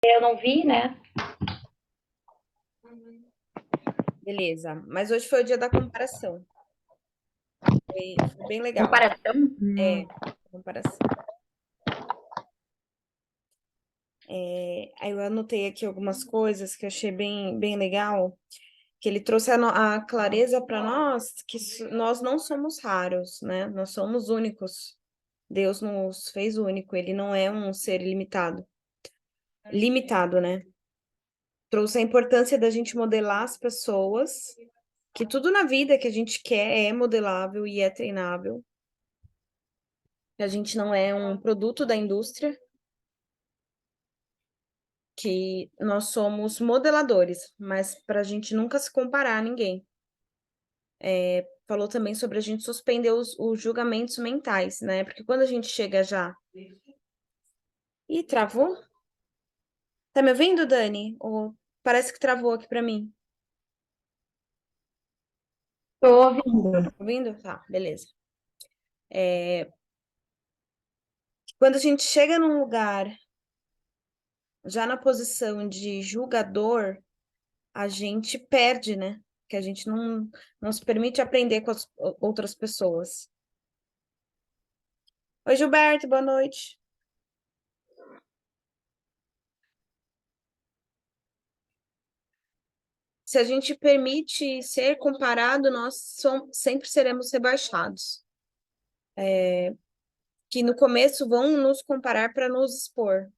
Eu não vi, né? Beleza. Mas hoje foi o dia da comparação. Foi bem legal. Comparação. É, comparação. Aí eu anotei aqui algumas coisas que eu achei bem legal, que ele trouxe a clareza para nós que nós não somos raros, né? Nós somos únicos. Deus nos fez único, ele não é um ser limitado, né? Trouxe a importância da gente modelar as pessoas, que tudo na vida que a gente quer é modelável e é treinável. Que a gente não é um produto da indústria, que nós somos modeladores, mas para a gente nunca se comparar a ninguém. Falou também sobre a gente suspender os julgamentos mentais, né? Porque quando a gente chega já. Ih, travou? Tá me ouvindo, Dani? Ou parece que travou aqui para mim. Tô ouvindo. Tá ouvindo? Tá, beleza. Quando a gente chega num lugar já na posição de julgador, a gente perde, né? Que a gente não se permite aprender com as outras pessoas. Oi, Gilberto, boa noite. Se a gente permite ser comparado, nós sempre seremos rebaixados. Que no começo vão nos comparar para nos expor,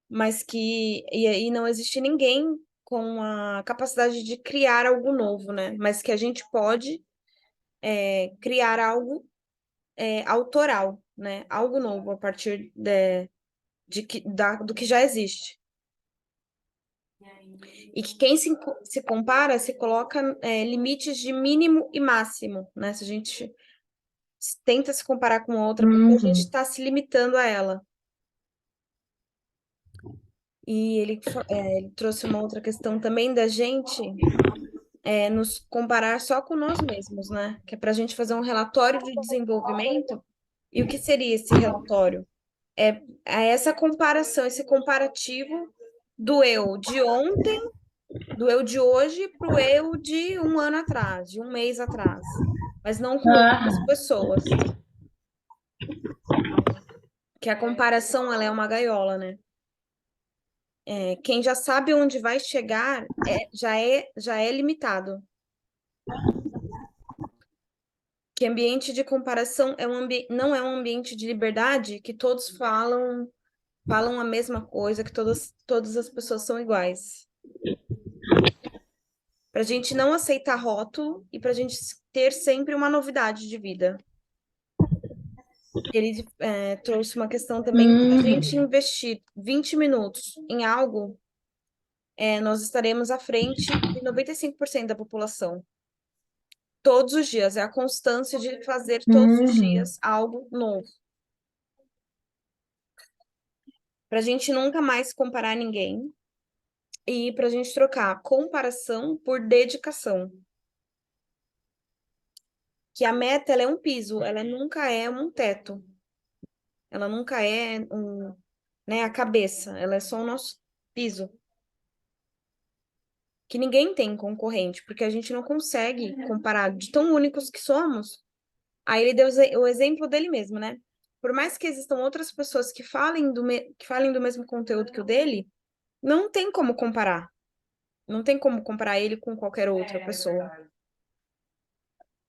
mas que e aí não existe ninguém com a capacidade de criar algo novo, né? Mas que a gente pode criar algo autoral, né? Algo novo a partir do que já existe. E que quem se compara se coloca limites de mínimo e máximo, né? Se a gente tenta se comparar com outra pessoa, a gente Uhum. está se limitando a ela. E ele trouxe uma outra questão também da gente nos comparar só com nós mesmos, né? Que é para a gente fazer um relatório de desenvolvimento. E o que seria esse relatório? É essa comparação, esse comparativo do eu de ontem, do eu de hoje, para o eu de um ano atrás, de um mês atrás, mas não com outras Aham. pessoas. Que a comparação ela é uma gaiola, né? Quem já sabe onde vai chegar já é limitado. Que ambiente de comparação não é um ambiente de liberdade que todos falam a mesma coisa, que todas as pessoas são iguais. Para a gente não aceitar rótulo e para a gente ter sempre uma novidade de vida. Ele trouxe uma questão também, se a gente Uhum. investir 20 minutos em algo, nós estaremos à frente de 95% da população. Todos os dias, é a constância de fazer todos os Uhum. dias algo novo. Para a gente nunca mais comparar ninguém e para a gente trocar comparação por dedicação. Que a meta ela é um piso, ela nunca é um teto, ela nunca é a cabeça, ela é só o nosso piso. Que ninguém tem concorrente, porque a gente não consegue comparar de tão únicos que somos. Aí ele deu o exemplo dele mesmo, né? Por mais que existam outras pessoas que falem do mesmo conteúdo que o dele, não tem como comparar. Não tem como comparar ele com qualquer outra pessoa.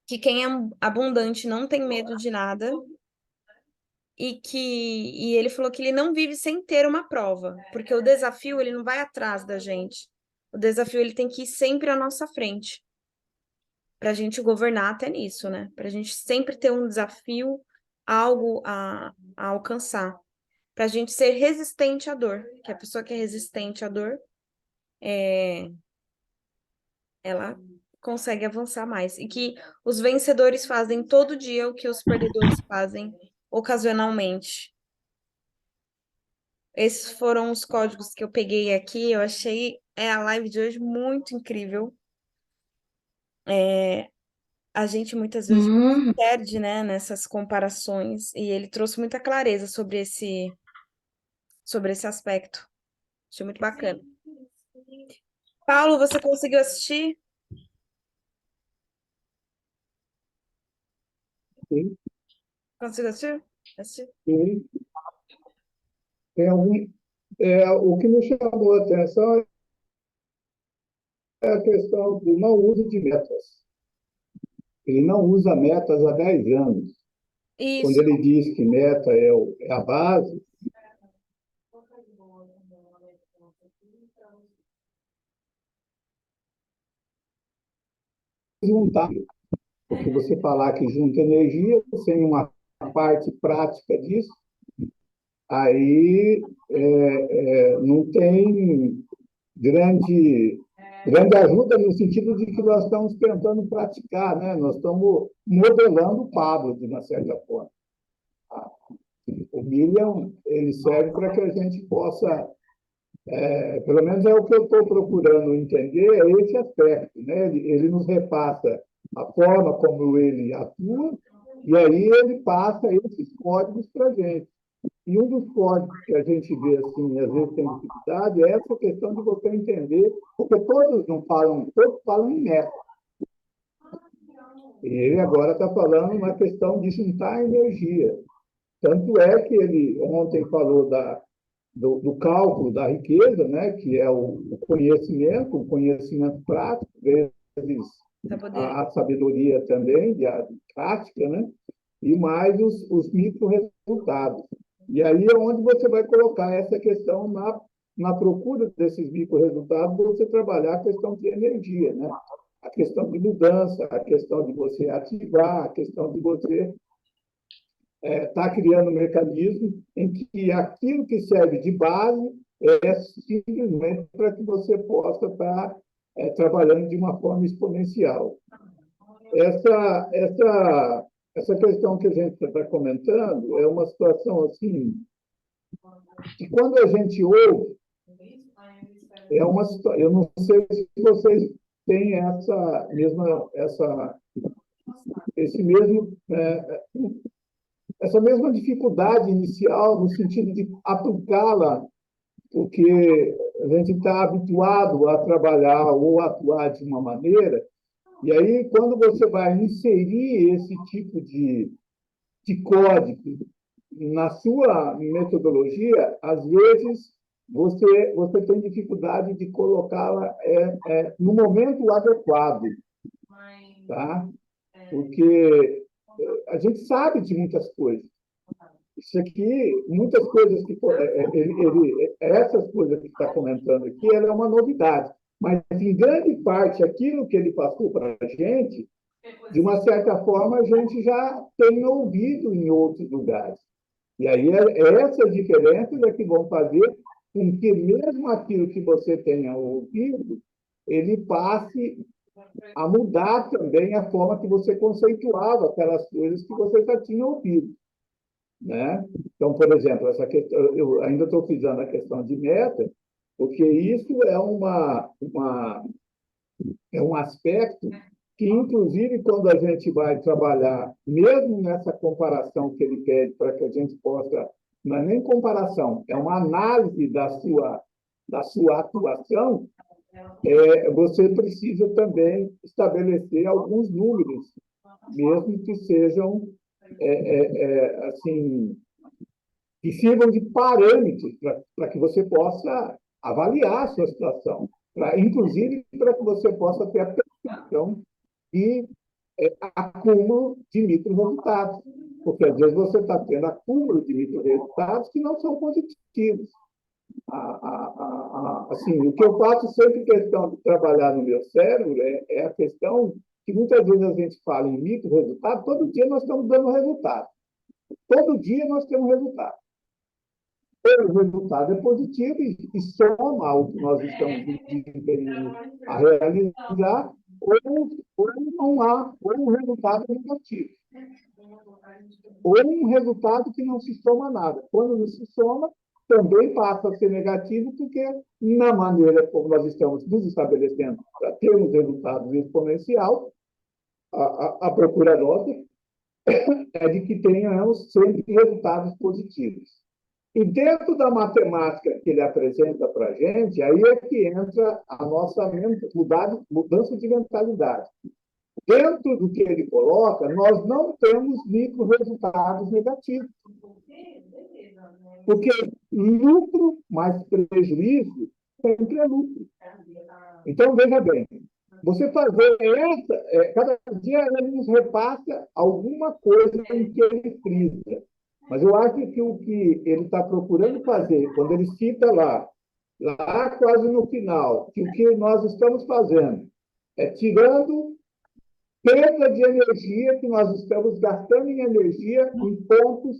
Que quem é abundante não tem medo de nada e ele falou que ele não vive sem ter uma prova, porque o desafio ele não vai atrás da gente. O desafio ele tem que ir sempre à nossa frente, para a gente governar até nisso, né? Para a gente sempre ter um desafio, algo a alcançar, para a gente ser resistente à dor, que a pessoa que é resistente à dor, ela consegue avançar mais. E que os vencedores fazem todo dia o que os perdedores fazem ocasionalmente. Esses foram os códigos que eu peguei aqui. Eu achei a live de hoje muito incrível. A gente muitas vezes se Uhum. perde, né, nessas comparações, e ele trouxe muita clareza sobre esse aspecto. Achei muito bacana. Paulo, você conseguiu assistir? Sim, Conseguiu assistir? Assistir? sim. Tem algum, o que me chamou a atenção é a questão do não uso de metas. Ele não usa metas há 10 anos. Quando Isso. ele diz que meta é a base, juntar. Porque você falar que junta energia sem uma parte prática disso, aí não tem grande, grande ajuda no sentido de que nós estamos tentando praticar, né? Nós estamos modelando o Pablo, de uma certa forma. O William, ele serve para que a gente possa, pelo menos é o que eu estou procurando entender, é esse aspecto, né? Ele nos repassa a forma como ele atua, e aí ele passa esses códigos para a gente. E um dos códigos que a gente vê, assim, às vezes tem dificuldade, é essa questão de você entender, porque todos não falam, todos falam em meta. E ele agora está falando uma questão de juntar energia. Tanto é que ele ontem falou do cálculo da riqueza, né, que é o conhecimento prático, vezes Para poder. a sabedoria também, a prática, né, e mais os micro-resultados. E aí é onde você vai colocar essa questão na procura desses micro-resultados, você trabalhar a questão de energia, né? A questão de mudança, a questão de você ativar, a questão de você estar criando um mecanismo em que aquilo que serve de base é simplesmente para que você possa estar trabalhando de uma forma exponencial. Essa questão que a gente está comentando é uma situação assim, que quando a gente ouve, é uma situação, eu não sei se vocês têm esse mesmo, essa mesma dificuldade inicial no sentido de aplicá-la, porque a gente está habituado a trabalhar ou atuar de uma maneira, e aí quando você vai inserir esse tipo de código na sua metodologia, às vezes você tem dificuldade de colocá-la no momento adequado, tá? Porque a gente sabe de muitas coisas. Isso aqui, muitas coisas que essas coisas que está comentando aqui, ela é uma novidade. Mas, em grande parte, aquilo que ele passou para a gente, de uma certa forma, a gente já tem ouvido em outros lugares. E aí, essas diferenças é que vão fazer com que, mesmo aquilo que você tenha ouvido, ele passe a mudar também a forma que você conceituava aquelas coisas que você já tinha ouvido, né? Então, por exemplo, essa questão, eu ainda estou frisando a questão de meta, porque isso é um aspecto que, inclusive, quando a gente vai trabalhar, mesmo nessa comparação que ele pede para que a gente possa, não é nem comparação, é uma análise da sua atuação, você precisa também estabelecer alguns números, mesmo que sejam, assim, que sirvam de parâmetros para que você possa avaliar a sua situação, inclusive para que você possa ter a percepção de acúmulo de micro-resultados, porque às vezes você está tendo acúmulo de micro-resultados que não são positivos. Assim, o que eu faço sempre questão de trabalhar no meu cérebro é a questão que muitas vezes a gente fala em micro-resultado, todo dia nós estamos dando resultado. Todo dia nós temos resultado. O resultado é positivo e soma o que nós estamos desempenhando a realizar, ou não há, ou um resultado negativo, ou um resultado que não se soma nada. Quando não se soma, também passa a ser negativo, porque na maneira como nós estamos nos estabelecendo para termos resultados exponencial, a procura nossa é de que tenhamos sempre resultados positivos. E dentro da matemática que ele apresenta para a gente, aí é que entra a nossa mudança de mentalidade. Dentro do que ele coloca, nós não temos micro resultados negativos. Porque lucro mais prejuízo sempre é lucro. Então, veja bem, você fazer cada dia ele nos repassa alguma coisa em que ele frisa. Mas eu acho que o que ele está procurando fazer, quando ele cita lá quase no final, que o que nós estamos fazendo é tirando perda de energia que nós estamos gastando em energia em pontos,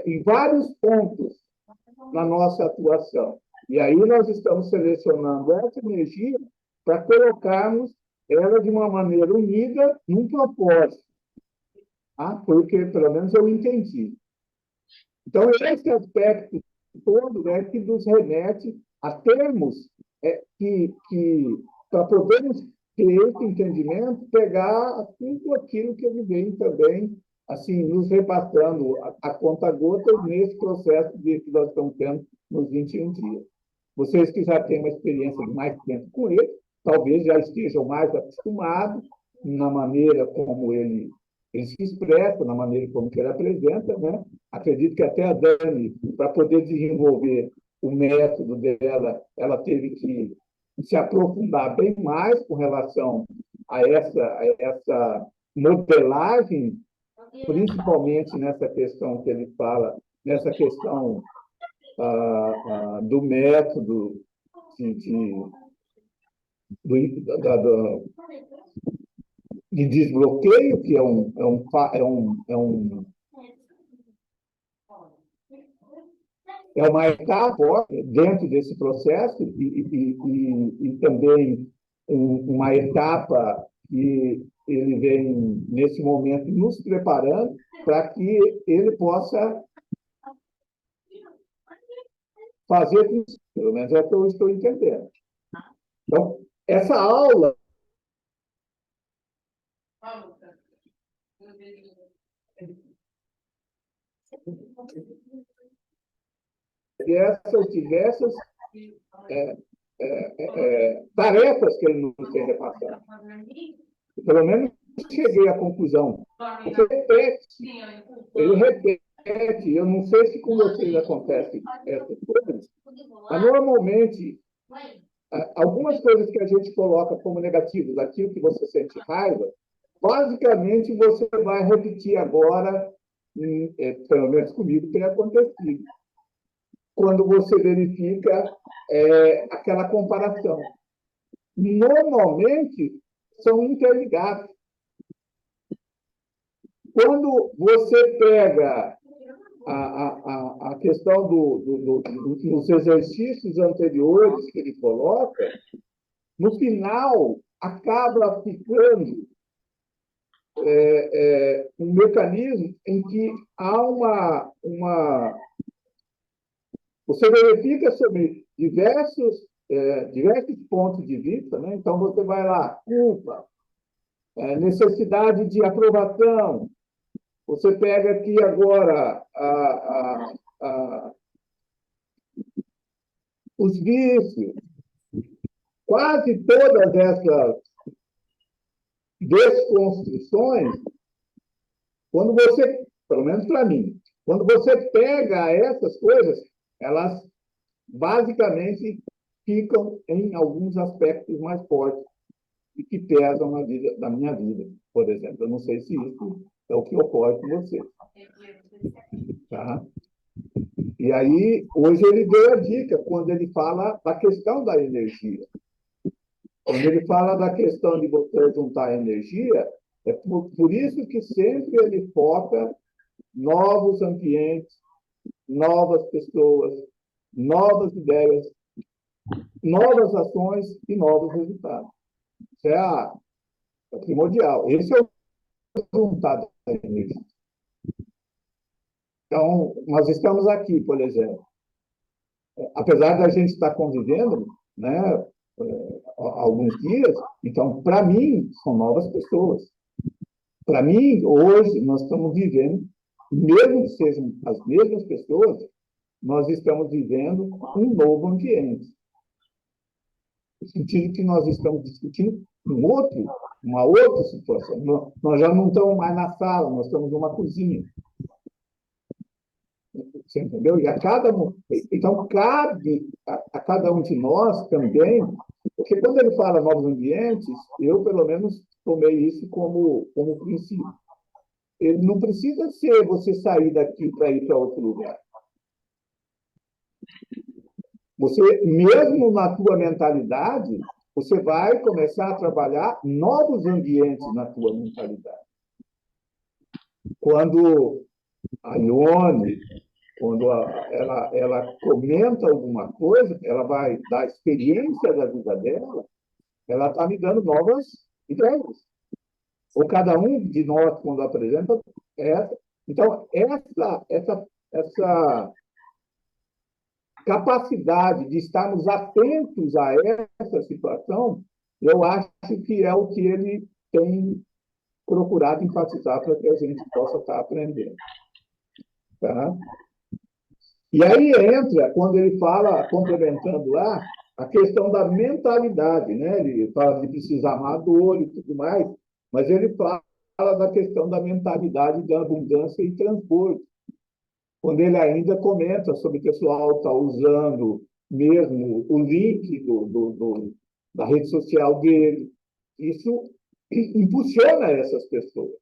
em vários pontos na nossa atuação. E aí nós estamos selecionando essa energia para colocarmos ela de uma maneira unida num propósito. Foi o que, pelo menos, eu entendi. Então, esse aspecto todo é que nos remete a termos para podermos ter esse entendimento, pegar tudo aquilo que ele vem também, assim, nos repassando a conta-gotas nesse processo que nós estamos tendo nos 21 dias. Vocês que já têm uma experiência de mais tempo com ele, talvez já estejam mais acostumados na maneira como ele se expressa, na maneira como ele apresenta, né? Acredito que até a Dani, para poder desenvolver o método dela, ela teve que se aprofundar bem mais com relação a essa modelagem, principalmente nessa questão que ele fala, nessa questão do método de desbloqueio, que é uma etapa dentro desse processo e também uma etapa que ele vem, nesse momento, nos preparando para que ele possa fazer isso. Pelo menos é o que eu estou entendendo. Então, essa aula essas diversas tarefas que ele nos tem repassado. Pelo menos cheguei à conclusão. Ele repete, eu não sei se com vocês acontece essas coisas, mas normalmente algumas coisas que a gente coloca como negativas, aquilo que você sente raiva, basicamente você vai repetir agora, pelo menos comigo, tem acontecido. Quando você verifica aquela comparação. Normalmente, são interligados. Quando você pega a questão dos exercícios anteriores que ele coloca, no final, acaba ficando um mecanismo em que há você verifica sobre diversos pontos de vista, né? Então, você vai lá, culpa, necessidade de aprovação. Você pega aqui agora os vícios. Quase todas essas desconstruções, quando você, pelo menos para mim, quando você pega essas coisas, elas basicamente ficam em alguns aspectos mais fortes e que pesam na minha vida, por exemplo. Eu não sei se isso é o que ocorre com você. Tá? E aí, hoje ele deu a dica, quando ele fala da questão da energia. Quando ele fala da questão de você juntar energia, é por isso que sempre ele foca novos ambientes, novas pessoas, novas ideias, novas ações e novos resultados. Isso é primordial. Esse é o resultado da energia. Então, nós estamos aqui, por exemplo. Apesar da gente estar convivendo, né, alguns dias, então, para mim, são novas pessoas. Para mim, hoje, nós estamos vivendo mesmo que sejam as mesmas pessoas, nós estamos vivendo um novo ambiente. No sentido que nós estamos discutindo uma outra situação. Nós já não estamos mais na sala, nós estamos numa cozinha. Você entendeu? Então, cabe a cada um de nós também, porque quando ele fala novos ambientes, eu, pelo menos, tomei isso como princípio. Ele não precisa ser você sair daqui para ir para outro lugar. Você, mesmo na tua mentalidade, você vai começar a trabalhar novos ambientes na tua mentalidade. Quando a Ione, quando ela comenta alguma coisa, ela vai dar experiência da vida dela, ela está me dando novas ideias. Ou cada um de nós, quando apresenta, essa. Então, essa capacidade de estarmos atentos a essa situação, eu acho que é o que ele tem procurado enfatizar para que a gente possa estar aprendendo. Tá? E aí entra, quando ele fala, complementando lá, a questão da mentalidade, né? Ele fala de precisar amar a dor e tudo mais, mas ele fala da questão da mentalidade da abundância e transporte. Quando ele ainda comenta sobre o pessoal estar usando mesmo o link da rede social dele, isso impulsiona essas pessoas.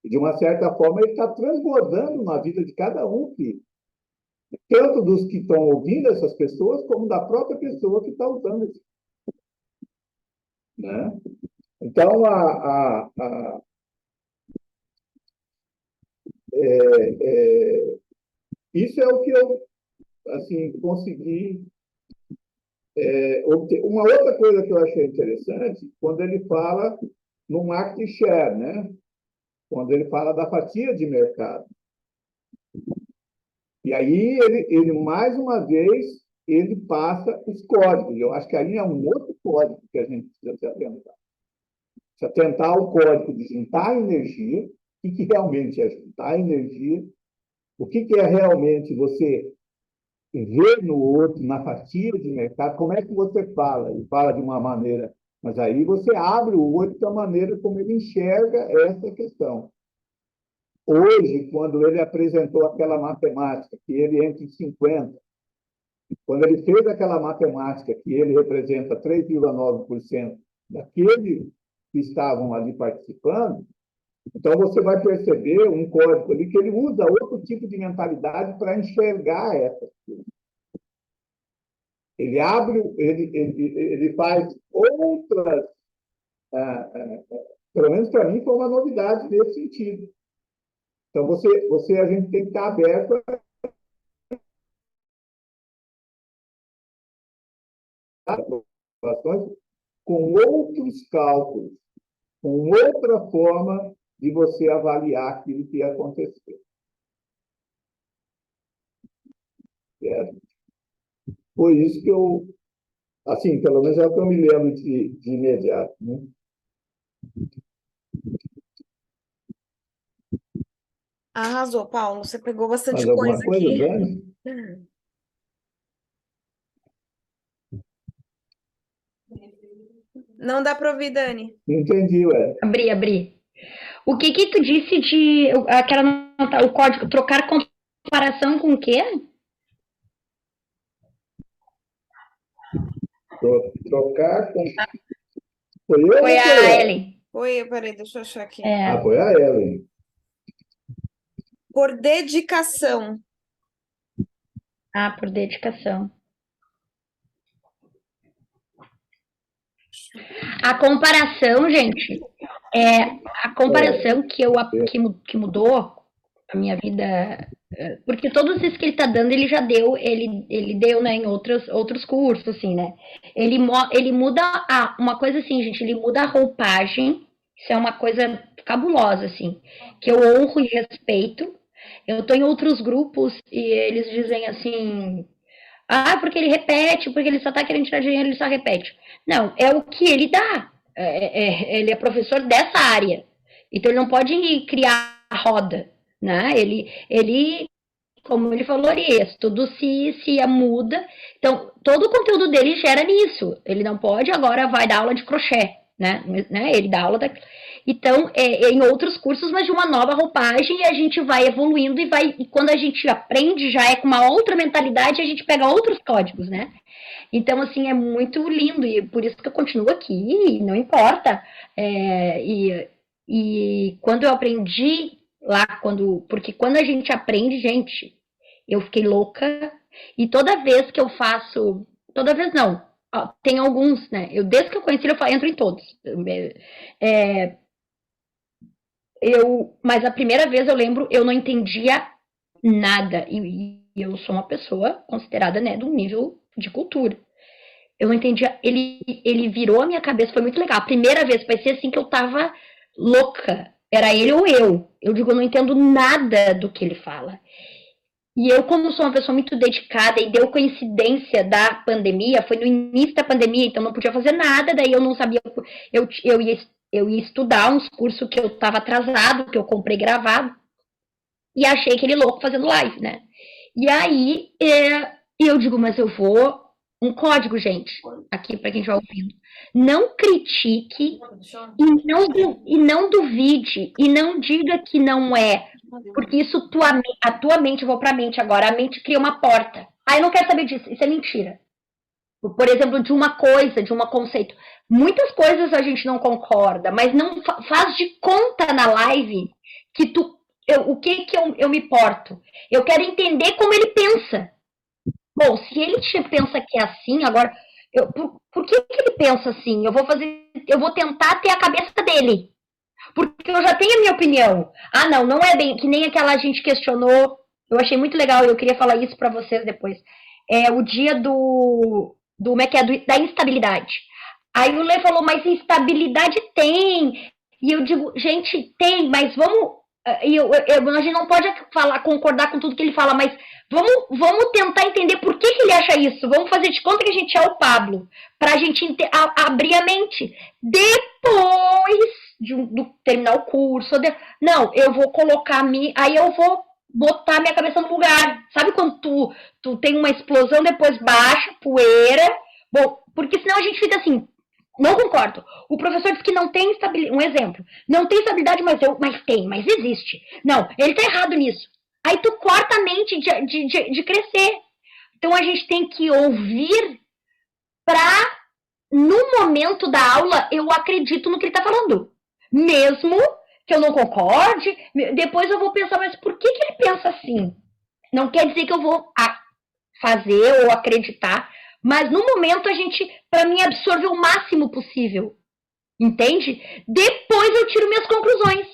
E, de uma certa forma, ele está transbordando na vida de cada um, tanto dos que estão ouvindo essas pessoas, como da própria pessoa que está usando isso. Né? Então, isso é o que eu assim, consegui obter. Uma outra coisa que eu achei interessante, quando ele fala no market share, né? Quando ele fala da fatia de mercado. E aí, ele mais uma vez, ele passa os códigos. Eu acho que aí é um outro código que a gente precisa se atentar. Se atentar ao código de juntar energia, o que realmente é juntar energia, o que é realmente você ver no outro, na fatia de mercado, como é que você fala? Ele fala de uma maneira, mas aí você abre o olho da maneira como ele enxerga essa questão. Hoje, quando ele apresentou aquela matemática, que ele entre 50, quando ele fez aquela matemática que ele representa 3,9% daqueles que estavam ali participando, então você vai perceber um código ali que ele usa outro tipo de mentalidade para enxergar essas coisas. Ele abre, ele faz outras, pelo menos para mim foi uma novidade nesse sentido. Então a gente tem que estar aberto a com outros cálculos, com outra forma de você avaliar aquilo que aconteceu. Certo? Foi isso que eu, assim, pelo menos é o que eu me lembro de imediato. Né? Arrasou, Paulo. Você pegou bastante Mais alguma coisa coisa, aqui. Dani? Não dá para ouvir, Dani. Não entendi, ué. Abri. O que tu disse de o código trocar comparação com o quê? Trocar com... Foi eu Foi ou a ela? Ellen. Oi, peraí, deixa eu achar aqui. Ah, foi a Ellen. Por dedicação. Ah, por dedicação. A comparação, gente, a comparação que mudou a minha vida, porque todos esses que ele tá dando, ele já deu, ele deu, né, em outros cursos, assim, né? Ele muda uma coisa assim, gente, ele muda a roupagem, isso é uma coisa cabulosa, assim, que eu honro e respeito. Eu tô em outros grupos e eles dizem assim, porque ele repete, porque ele só tá querendo tirar dinheiro, ele só repete. Não, é o que ele dá. Ele é professor dessa área. Então ele não pode criar a roda. né? Ele como ele falou, tudo se muda. Então, todo o conteúdo dele gera nisso. Ele não pode, agora vai dar aula de crochê, né? Ele dá aula da... Então, em outros cursos, mas de uma nova roupagem, e a gente vai evoluindo e quando a gente aprende, já é com uma outra mentalidade, a gente pega outros códigos, né? Então, assim, é muito lindo, e por isso que eu continuo aqui, e não importa. E quando eu aprendi lá, porque quando a gente aprende, gente, eu fiquei louca, e toda vez que eu faço, toda vez não, ó, tem alguns, né? Desde que eu conheci, eu entro em todos. É, mas a primeira vez eu lembro, eu não entendia nada, e eu sou uma pessoa considerada, né, de um nível de cultura. Eu não entendia, ele virou a minha cabeça, foi muito legal. A primeira vez, parecia assim que eu tava louca. Era ele ou eu. Eu digo, eu não entendo nada do que ele fala. E eu, como sou uma pessoa muito dedicada, e deu coincidência da pandemia, foi no início da pandemia, então não podia fazer nada, daí eu não sabia, eu ia estudar uns cursos que eu estava atrasado, que eu comprei gravado, e achei aquele louco fazendo live, né? E aí, eu digo, mas eu vou... Um código, gente, aqui para quem estiver ouvindo. Não critique e não duvide, e não diga que não é, porque isso a tua mente, eu vou para a mente agora, a mente cria uma porta. Ah, eu não quero saber disso, isso é mentira. Por exemplo, de uma coisa, de um conceito. Muitas coisas a gente não concorda, mas não faz de conta na live que o que eu me porto. Eu quero entender como ele pensa. Bom, se ele pensa que é assim, agora, por que ele pensa assim? Eu vou tentar ter a cabeça dele. Porque eu já tenho a minha opinião. Ah, não, não é bem, que nem aquela gente questionou. Eu achei muito legal, eu queria falar isso para vocês depois. É o dia como é que é, da instabilidade. Aí o Lê falou, mas instabilidade tem. E eu digo, gente, tem, mas vamos. A gente não pode concordar com tudo que ele fala, mas vamos tentar entender por que ele acha isso. Vamos fazer de conta que a gente é o Pablo, para a gente abrir a mente. Depois do terminar o curso, não, eu vou colocar aí eu vou botar minha cabeça no lugar. Sabe quando tu tem uma explosão, depois baixa, poeira? Bom, porque senão a gente fica assim, não concordo. O professor diz que não tem estabilidade. Um exemplo. Não tem estabilidade, mas tem, mas existe. Não, ele tá errado nisso. Aí tu corta a mente de crescer. Então a gente tem que ouvir para, no momento da aula, eu acredito no que ele tá falando. Mesmo que eu não concorde, depois eu vou pensar, mas por que ele pensa assim? Não quer dizer que eu vou fazer ou acreditar, mas no momento a gente, para mim, absorve o máximo possível. Entende? Depois eu tiro minhas conclusões,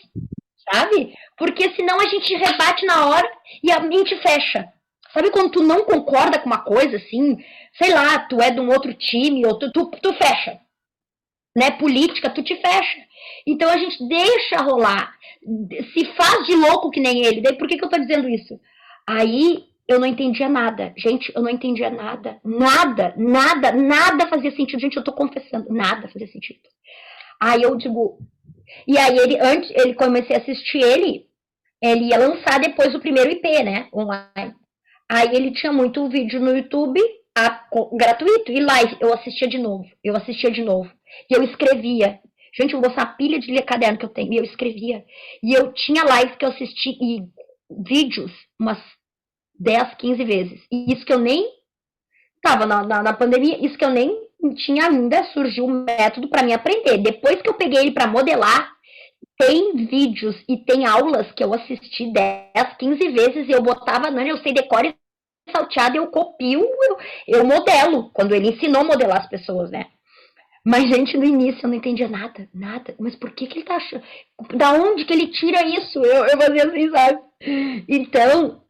sabe? Porque senão a gente rebate na hora e a mente fecha. Sabe quando tu não concorda com uma coisa, assim, sei lá, tu é de um outro time, ou tu fecha. Né? Política, tu te fecha. Então a gente deixa rolar. Se faz de louco que nem ele. Daí por que eu tô dizendo isso? Aí eu não entendia nada. Gente, eu não entendia nada. Nada fazia sentido. Gente, eu tô confessando. Nada fazia sentido. Aí eu digo... E aí ele comecei a assistir ele ia lançar depois o primeiro IP, né? Online. Aí ele tinha muito vídeo no YouTube gratuito e live. Eu assistia de novo. E eu escrevia. Gente, eu vou mostrar a pilha de caderno que eu tenho. E eu escrevia. E eu tinha lives que eu assisti e vídeos umas 10, 15 vezes. E isso que eu nem estava na pandemia, isso que eu nem tinha ainda, surgiu um método para mim aprender. Depois que eu peguei ele para modelar, tem vídeos e tem aulas que eu assisti 10, 15 vezes e eu botava, eu sei decore e salteado, eu copio, eu modelo, quando ele ensinou a modelar as pessoas, né? Mas, gente, no início eu não entendia nada. Mas por que ele tá achando? Da onde que ele tira isso? Eu fazia assim, sabe? Então,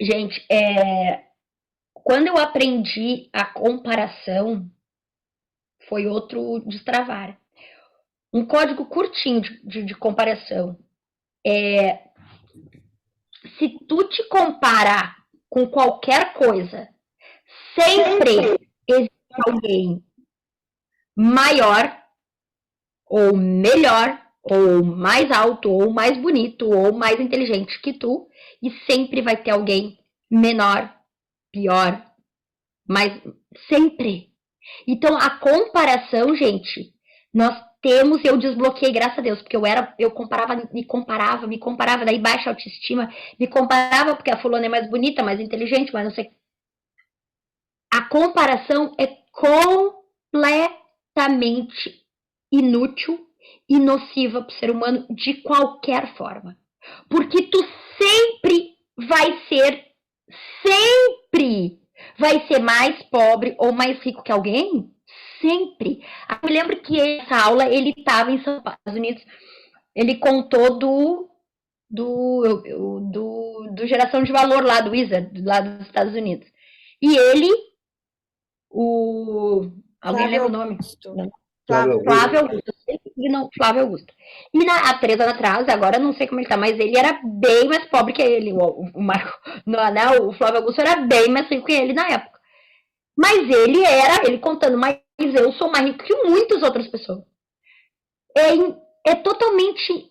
gente, quando eu aprendi a comparação, foi outro destravar. Um código curtinho de comparação. Se tu te comparar com qualquer coisa, sempre existe alguém maior ou melhor ou mais alto, ou mais bonito, ou mais inteligente que tu, e sempre vai ter alguém menor, pior, mas sempre. Então, a comparação, gente, nós temos, eu desbloqueei, graças a Deus, porque eu me comparava, daí baixa autoestima, me comparava porque a fulana é mais bonita, mais inteligente, mas não sei. A comparação é completamente inútil e nociva para o ser humano de qualquer forma. Porque tu sempre vai ser mais pobre ou mais rico que alguém. Sempre. Eu lembro que essa aula, ele estava em Estados Unidos, ele contou do Geração de Valor lá do Wizard, lá dos Estados Unidos. E ele, alguém lembra o nome? Flávio Augusto. Flávio Augusto. E há 3 anos atrás, agora não sei como ele tá, mas ele era bem mais pobre que ele. O Flávio Augusto era bem mais rico que ele na época. Mas ele contando, mas eu sou mais rico que muitas outras pessoas. É totalmente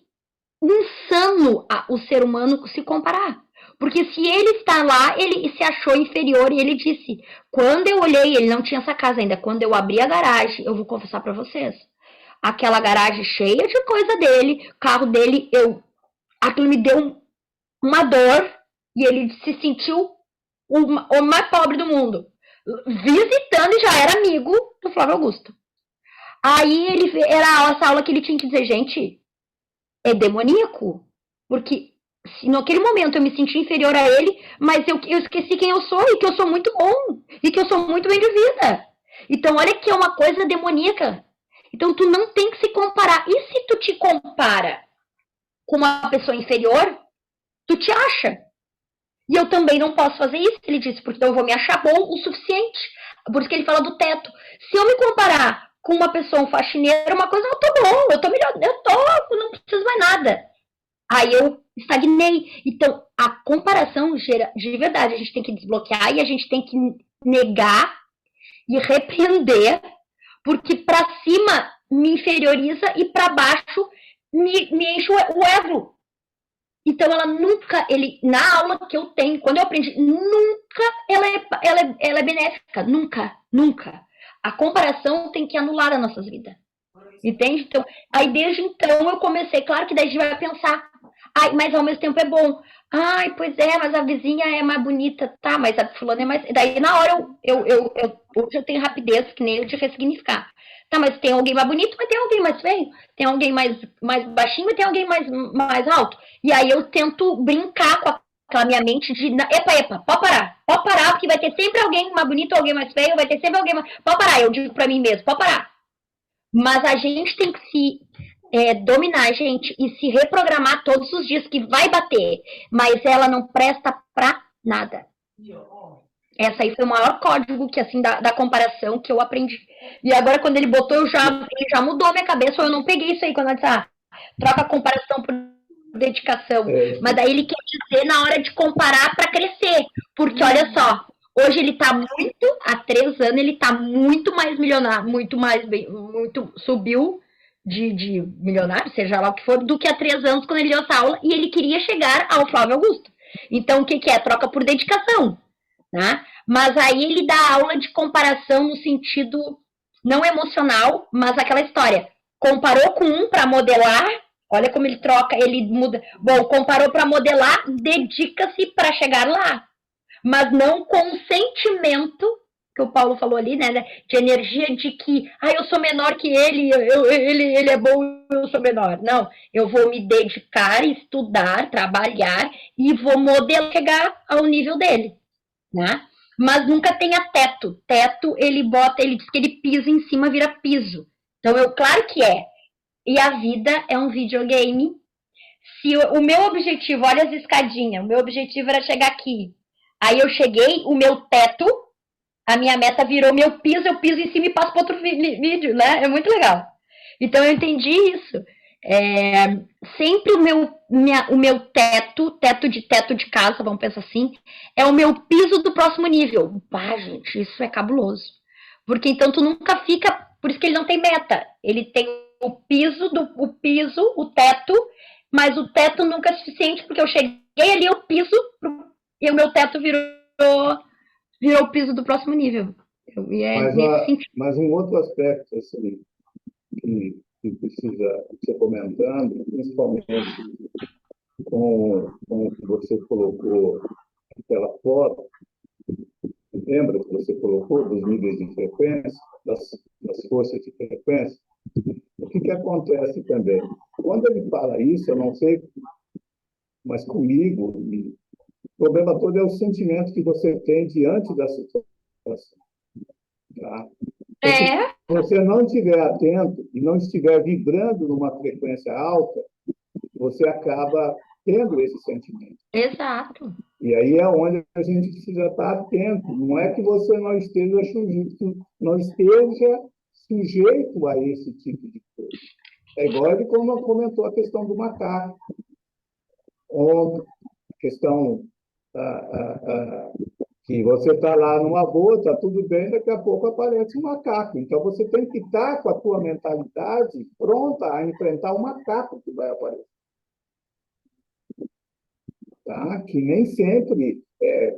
insano o ser humano se comparar. Porque se ele está lá, ele se achou inferior e ele disse, quando eu olhei, ele não tinha essa casa ainda, quando eu abri a garagem, eu vou confessar para vocês, aquela garagem cheia de coisa dele, carro dele, aquilo me deu uma dor e ele se sentiu o mais pobre do mundo, visitando e já era amigo do Flávio Augusto. Aí era essa aula que ele tinha que dizer, gente, é demoníaco, porque se naquele momento eu me senti inferior a ele, mas eu esqueci quem eu sou e que eu sou muito bom e que eu sou muito bem de vida. Então olha que é uma coisa demoníaca. Então tu não tem que se comparar. E se tu te compara com uma pessoa inferior, tu te acha. E eu também não posso fazer isso, ele disse, porque eu vou me achar bom o suficiente. Por isso que ele fala do teto. Se eu me comparar com uma pessoa, um faxineiro, uma coisa, eu tô bom, eu tô melhor, não preciso mais nada. Aí eu estagnei. Então, a comparação gera, de verdade, a gente tem que desbloquear e a gente tem que negar e repreender, porque para cima me inferioriza e para baixo me enche o ego. Então, ela nunca, na aula que eu tenho, quando eu aprendi, nunca ela é benéfica. Nunca. A comparação tem que anular as nossas vidas. Entende? Então, aí desde então eu comecei, claro que daí a gente vai pensar, mas ao mesmo tempo é bom. Pois é, mas a vizinha é mais bonita, tá, mas a fulana é mais... Daí na hora hoje eu tenho rapidez, que nem eu de ressignificar. Tá, mas tem alguém mais bonito, mas tem alguém mais feio. Tem alguém mais baixinho, mas tem alguém mais alto. E aí eu tento brincar com aquela minha mente de, epa, pode parar, porque vai ter sempre alguém mais bonito, alguém mais feio, vai ter sempre alguém mais... Pode parar, eu digo pra mim mesmo, pode parar. Mas a gente tem que se dominar, gente, e se reprogramar todos os dias que vai bater, mas ela não presta pra nada. Essa aí foi o maior código que, assim, da comparação que eu aprendi. E agora, quando ele botou, ele já mudou a minha cabeça, eu não peguei isso aí, quando ele disse, troca a comparação por dedicação. Mas daí ele quer dizer na hora de comparar para crescer, porque olha só, hoje ele tá há 3 anos, ele tá muito mais milionário, muito subiu de milionário, seja lá o que for, do que há 3 anos quando ele deu essa aula, e ele queria chegar ao Flávio Augusto. Então, o que é? Troca por dedicação, né? Mas aí ele dá aula de comparação no sentido não emocional, mas aquela história. Comparou com um para modelar, olha como ele troca, ele muda. Bom, comparou para modelar, dedica-se para chegar lá. Mas não com o sentimento que o Paulo falou ali, né, de energia de que, eu sou menor que ele, ele é bom, eu sou menor. Não, eu vou me dedicar, estudar, trabalhar e vou modelar, chegar ao nível dele, né? Mas nunca tenha teto. Teto, ele diz que ele pisa em cima, vira piso. Então, claro que é. E a vida é um videogame. Se o meu objetivo, olha as escadinhas, o meu objetivo era chegar aqui. Aí eu cheguei, o meu teto, a minha meta virou meu piso, eu piso em cima e passo para outro vídeo, né? É muito legal. Então eu entendi isso. Sempre o meu teto de casa, vamos pensar assim, é o meu piso do próximo nível. Gente, isso é cabuloso. Porque então tu nunca fica, por isso que ele não tem meta. Ele tem o teto, mas o teto nunca é suficiente, porque eu cheguei ali, o piso, e o meu teto virou o piso do próximo nível. E é nesse sentido. Mas um outro aspecto assim, que precisa ser comentando, principalmente com o que você colocou naquela foto, lembra que você colocou dos níveis de frequência, das forças de frequência? O que acontece também? Quando ele fala isso, eu não sei, mas comigo, o problema todo é o sentimento que você tem diante da situação. Tá? Então, se É, você não estiver atento e não estiver vibrando numa frequência alta, você acaba tendo esse sentimento. exato. E aí é onde a gente precisa estar atento. Não é que você não esteja sujeito a esse tipo de coisa. É igual ele como comentou a questão do macaco. Ontem, a questão que você está lá numa boa, está tudo bem, daqui a pouco aparece um macaco. Então você tem que estar com a tua mentalidade pronta a enfrentar o macaco que vai aparecer. Tá? Que nem sempre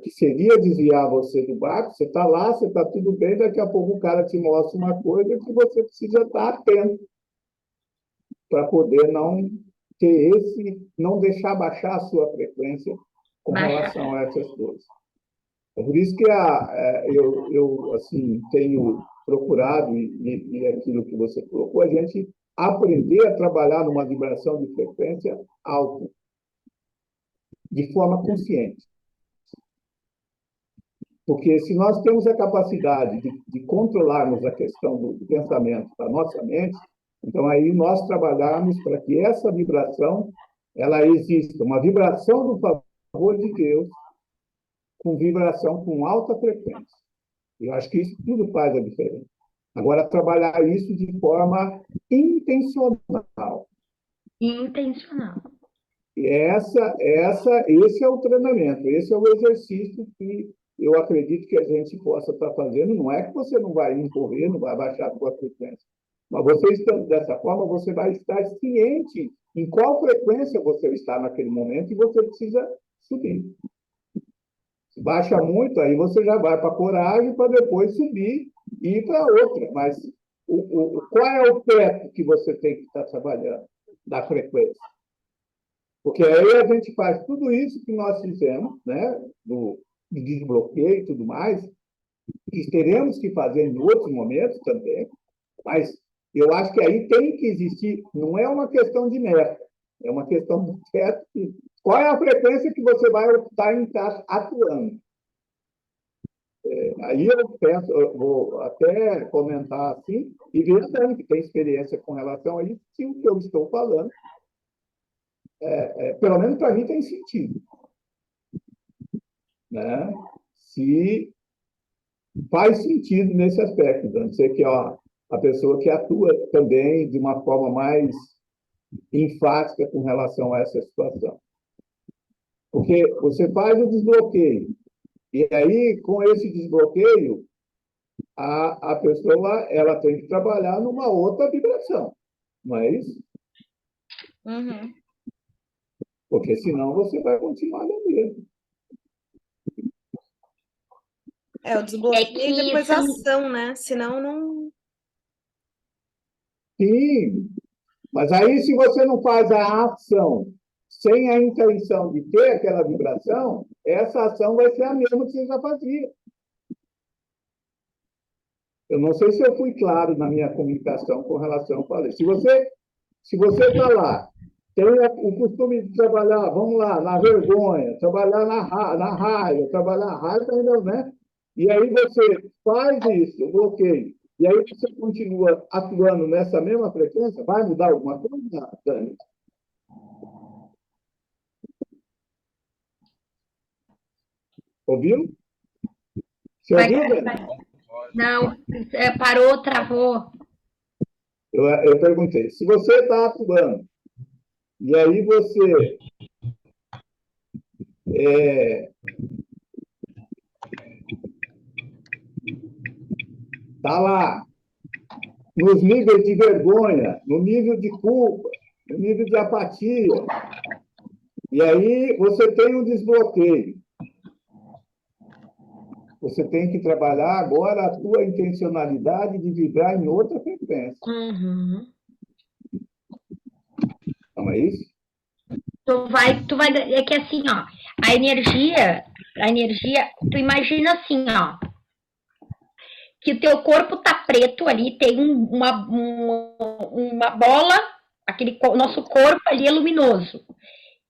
que seria desviar você do barco, você está lá, você está tudo bem, daqui a pouco o cara te mostra uma coisa que você precisa estar atento para poder não deixar baixar a sua frequência com relação a essas coisas. É por isso que eu assim, tenho procurado, e aquilo que você colocou, a gente aprender a trabalhar numa vibração de frequência alta, de forma consciente. Porque se nós temos a capacidade de controlarmos a questão do pensamento da nossa mente, então aí nós trabalharmos para que essa vibração ela exista, uma vibração do favor de Deus com vibração com alta frequência. Eu acho que isso tudo faz a diferença. Agora, trabalhar isso de forma intencional. Intencional. Esse é o treinamento, esse é o exercício que eu acredito que a gente possa estar fazendo. Não é que você não vai correr, não vai baixar a sua frequência, mas você estando dessa forma, você vai estar ciente em qual frequência você está naquele momento e você precisa subir. Se baixa muito, aí você já vai para a coragem para depois subir e ir para outra. Mas qual é o teto que você tem que estar trabalhando da frequência? Porque aí a gente faz tudo isso que nós fizemos, né, do desbloqueio e tudo mais, que teremos que fazer em outros momentos também, mas eu acho que aí tem que existir, não é uma questão de meta, é uma questão de teto. Qual é a frequência que você vai optar em estar atuando? Aí eu vou até comentar assim, e ver também que tem experiência com relação a isso, se o que eu estou falando, pelo menos para mim, tem sentido. Né? Se faz sentido nesse aspecto, a não ser que a pessoa que atua também de uma forma mais enfática com relação a essa situação. Porque você faz o desbloqueio, e aí, com esse desbloqueio, a pessoa ela tem que trabalhar numa outra vibração, não é isso? Uhum. Porque senão você vai continuar no mesmo. O desbloqueio e depois a ação, né? Senão não. Sim, mas aí se você não faz a ação sem a intenção de ter aquela vibração, essa ação vai ser a mesma que você já fazia. Eu não sei se eu fui claro na minha comunicação com relação ao falei. Se você está lá, tem o costume de trabalhar, vamos lá, na vergonha, trabalhar na raiva, trabalhar na raiva ainda, né? E aí você faz isso, bloqueio, e aí você continua atuando nessa mesma frequência, vai mudar alguma coisa, Dani? Ouviu? Você ouviu, Dani? Não, parou, travou. Eu perguntei, se você está atuando, e aí você está lá, nos níveis de vergonha, no nível de culpa, no nível de apatia. E aí você tem um desbloqueio. Você tem que trabalhar agora a tua intencionalidade de vibrar em outra frequência. Uhum. Não é isso? Tu vai, é que assim, ó, a energia, tu imagina assim, ó, que o teu corpo tá preto ali, tem uma bola, nosso corpo ali é luminoso.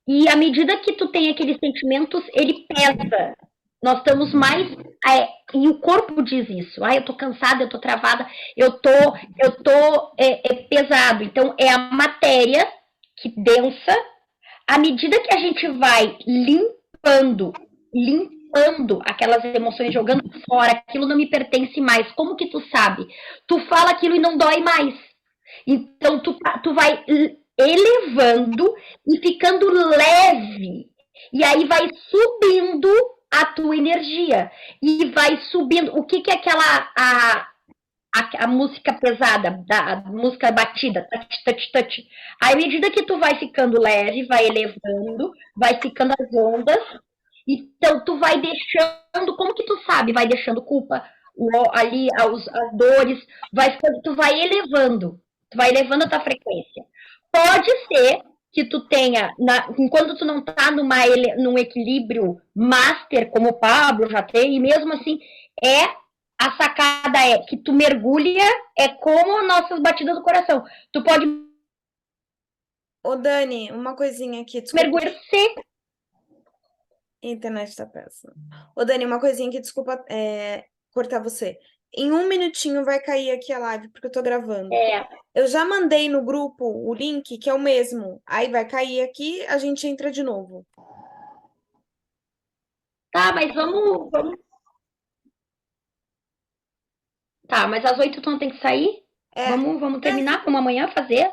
E à medida que tu tem aqueles sentimentos, ele pesa. Nós estamos mais. E o corpo diz isso. Eu tô cansada, eu tô travada, eu tô pesado. Então, é a matéria que densa. À medida que a gente vai limpando aquelas emoções, jogando fora, aquilo não me pertence mais. Como que tu sabe? Tu fala aquilo e não dói mais. Então, tu vai elevando e ficando leve. E aí vai subindo a tua energia. E vai subindo. O que, que é aquela. A música pesada, a música batida, touch, touch, touch. Aí, à medida que tu vai ficando leve, vai elevando, vai ficando as ondas. Então, tu vai deixando. Como que tu sabe? Vai deixando culpa ali, as dores. Tu vai elevando. Tu vai elevando a tua frequência. Pode ser que tu tenha, enquanto tu não tá num equilíbrio master, como o Pablo já tem, e mesmo assim, a sacada é que tu mergulha, é como nossas batidas do coração. Tu pode Ô, Dani, uma coisinha aqui, desculpa. mergulhar seco. A internet tá péssima. Ô, Dani, uma coisinha aqui, desculpa cortar você. Em 1 minutinho vai cair aqui a live, porque eu tô gravando. Eu já mandei no grupo o link, que é o mesmo. Aí vai cair aqui, a gente entra de novo. Tá, mas vamos. Tá, mas às 8 tu não tem que sair? Vamos terminar, como amanhã fazer?